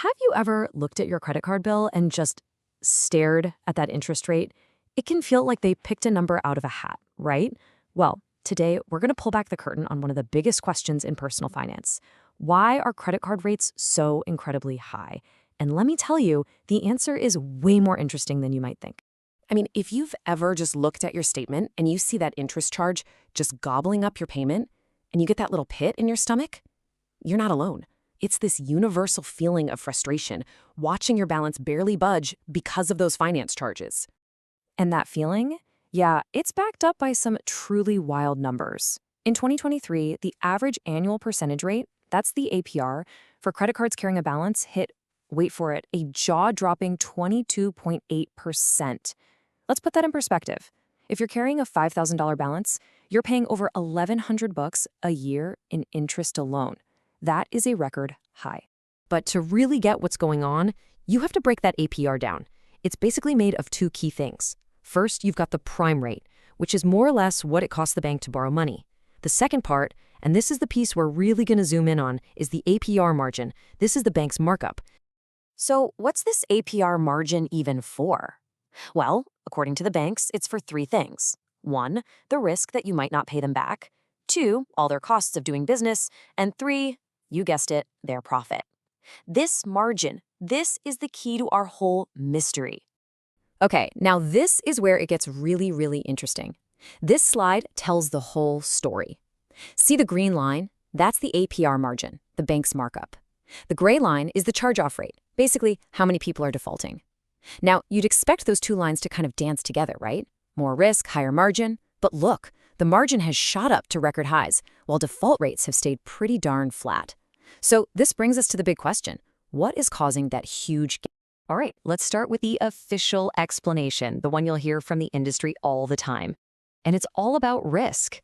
Have you ever looked at your credit card bill and just stared at that interest rate? It can feel like they picked a number out of a hat, right? Well, today we're going to pull back the curtain on one of the biggest questions in personal finance. Why are credit card rates so incredibly high? And let me tell you, the answer is way more interesting than you might think. If you've ever just looked at your statement and you see that interest charge just gobbling up your payment, and you get that little pit in your stomach, you're not alone. It's this universal feeling of frustration, watching your balance barely budge because of those finance charges. And that feeling? Yeah, it's backed up by some truly wild numbers. In 2023, the average annual percentage rate, that's the APR, for credit cards carrying a balance hit, wait for it, a jaw-dropping 22.8%. Let's put that in perspective. If you're carrying a $5,000 balance, you're paying over $1,100 a year in interest alone. That is a record high. But to really get what's going on, you have to break that APR down. It's basically made of two key things. First, you've got the prime rate, which is more or less what it costs the bank to borrow money. The second part, and this is the piece we're really going to zoom in on, is the APR margin. This is the bank's markup. So what's this APR margin even for? Well, according to the banks, it's for three things. 1, the risk that you might not pay them back. 2, all their costs of doing business. And 3, you guessed it, their profit. This margin, this is the key to our whole mystery. Okay, now this is where it gets really, really interesting. This slide tells the whole story. See the green line? That's the APR margin, the bank's markup. The gray line is the charge-off rate, basically how many people are defaulting. Now, you'd expect those two lines to kind of dance together, right? More risk, higher margin. But look, the margin has shot up to record highs, while default rates have stayed pretty darn flat. So this brings us to the big question. What is causing that huge gap? All right, let's start with the official explanation, the one you'll hear from the industry all the time. And it's all about risk.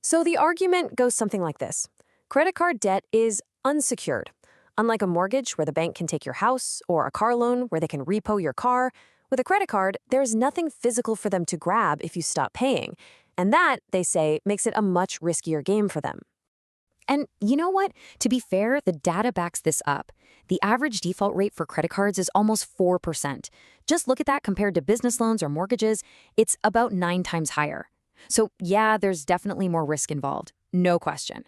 So the argument goes something like this. Credit card debt is unsecured. Unlike a mortgage where the bank can take your house or a car loan where they can repo your car, with a credit card, there's nothing physical for them to grab if you stop paying. And that, they say, makes it a much riskier game for them. And you know what? To be fair, the data backs this up. The average default rate for credit cards is almost 4%. Just look at that compared to business loans or mortgages. It's about 9 times higher. So yeah, there's definitely more risk involved. No question.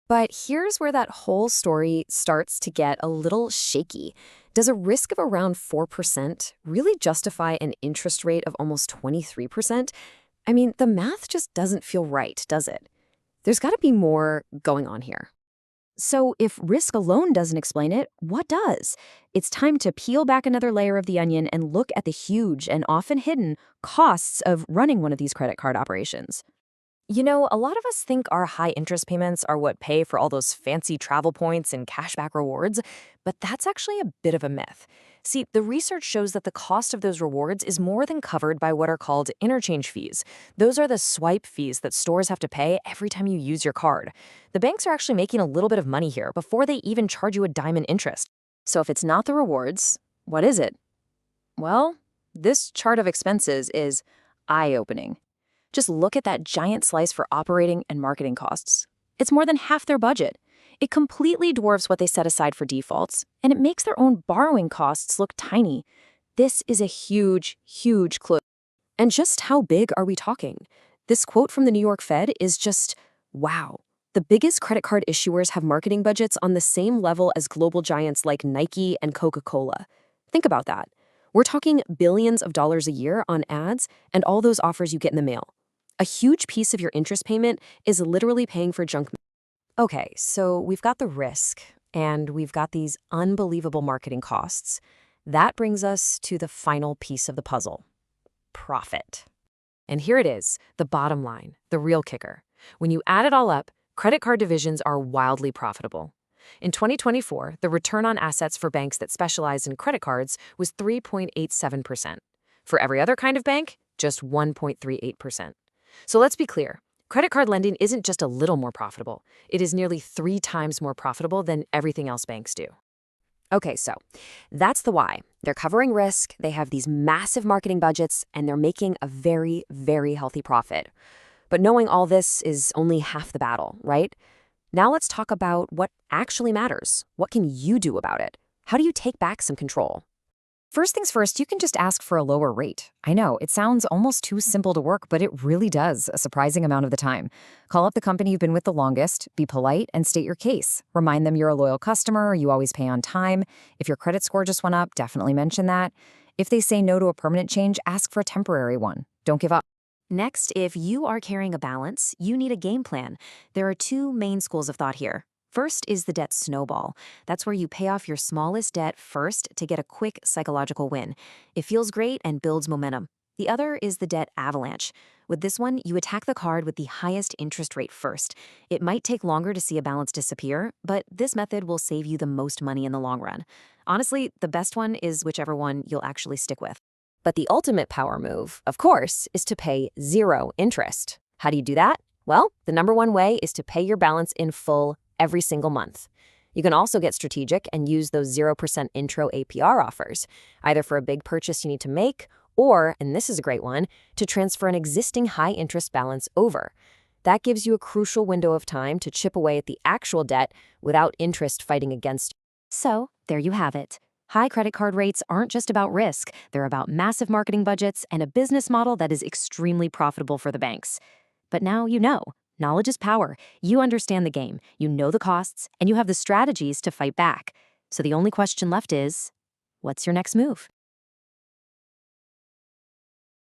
But here's where that whole story starts to get a little shaky. Does a risk of around 4% really justify an interest rate of almost 23%? The math just doesn't feel right, does it? There's got to be more going on here. So if risk alone doesn't explain it, what does? It's time to peel back another layer of the onion and look at the huge and often hidden costs of running one of these credit card operations. A lot of us think our high interest payments are what pay for all those fancy travel points and cashback rewards, but that's actually a bit of a myth. See, the research shows that the cost of those rewards is more than covered by what are called interchange fees. Those are the swipe fees that stores have to pay every time you use your card. The banks are actually making a little bit of money here before they even charge you a dime in interest. So if it's not the rewards, what is it? Well, this chart of expenses is eye-opening. Just look at that giant slice for operating and marketing costs. It's more than half their budget. It completely dwarfs what they set aside for defaults, and it makes their own borrowing costs look tiny. This is a huge, huge clue. And just how big are we talking? This quote from the New York Fed is just, wow. The biggest credit card issuers have marketing budgets on the same level as global giants like Nike and Coca-Cola. Think about that. We're talking billions of dollars a year on ads and all those offers you get in the mail. A huge piece of your interest payment is literally paying for junk. Okay, so we've got the risk, and we've got these unbelievable marketing costs. That brings us to the final piece of the puzzle, profit. And here it is, the bottom line, the real kicker. When you add it all up, credit card divisions are wildly profitable. In 2024, the return on assets for banks that specialize in credit cards was 3.87%. For every other kind of bank, just 1.38%. So let's be clear. Credit card lending isn't just a little more profitable. It is nearly 3 times more profitable than everything else banks do. Okay, so that's the why. They're covering risk, they have these massive marketing budgets, and they're making a very, very healthy profit. But knowing all this is only half the battle, right? Now let's talk about what actually matters. What can you do about it? How do you take back some control? First things first, you can just ask for a lower rate. I know, it sounds almost too simple to work, but it really does a surprising amount of the time. Call up the company you've been with the longest, be polite, and state your case. Remind them you're a loyal customer, you always pay on time. If your credit score just went up, definitely mention that. If they say no to a permanent change, ask for a temporary one. Don't give up. Next, if you are carrying a balance, you need a game plan. There are two main schools of thought here. First is the debt snowball. That's where you pay off your smallest debt first to get a quick psychological win. It feels great and builds momentum. The other is the debt avalanche. With this one, you attack the card with the highest interest rate first. It might take longer to see a balance disappear, but this method will save you the most money in the long run. Honestly, the best one is whichever one you'll actually stick with. But the ultimate power move, of course, is to pay zero interest. How do you do that? Well, the number one way is to pay your balance in full every single month. You can also get strategic and use those 0% intro APR offers, either for a big purchase you need to make, or, and this is a great one, to transfer an existing high-interest balance over. That gives you a crucial window of time to chip away at the actual debt without interest fighting against you. So, there you have it. High credit card rates aren't just about risk. They're about massive marketing budgets and a business model that is extremely profitable for the banks. But now you know. Knowledge is power. You understand the game, you know the costs, and you have the strategies to fight back. So the only question left is, what's your next move?